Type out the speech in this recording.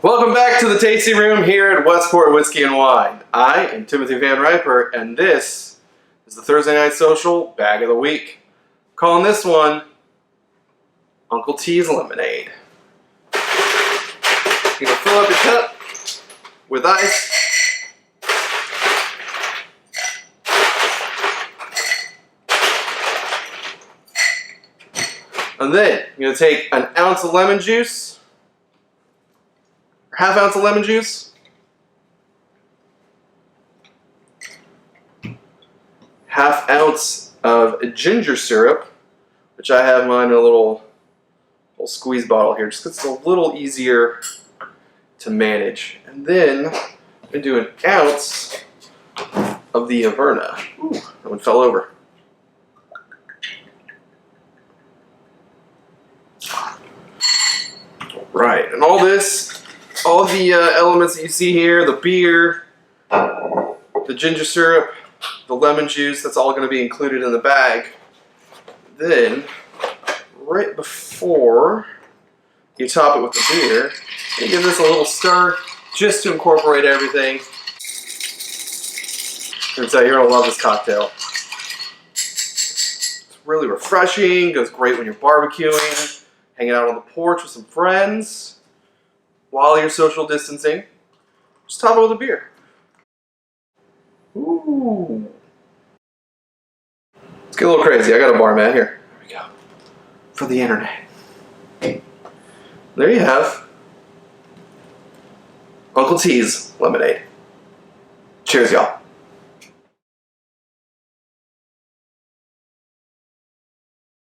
Welcome back to the tasting room here at Westport Whiskey and Wine. I am Timothy Van Riper, and this is the Thursday Night Social Bag of the Week. Calling this one Uncle T's Lemonade. You're going to fill up your cup with ice. And then you're going to take an ounce of lemon juice, or half ounce of lemon juice, half ounce of ginger syrup, which I have mine in a little squeeze bottle here, just because it's a little easier to manage. And then I'm going to do an ounce of the Averna. Ooh, that one fell over. Right, and all the elements that you see here, the beer, the ginger syrup, the lemon juice, that's all going to be included in the bag. Then, right before you top it with the beer, you give this a little stir just to incorporate everything. And so you're going to love this cocktail. It's really refreshing, goes great when you're barbecuing, hanging out on the porch with some friends while you're social distancing. Just top it with a beer. Ooh. Let's get a little crazy. I got a bar mat here. There we go. For the internet. There you have Uncle T's Lemonade. Cheers, y'all.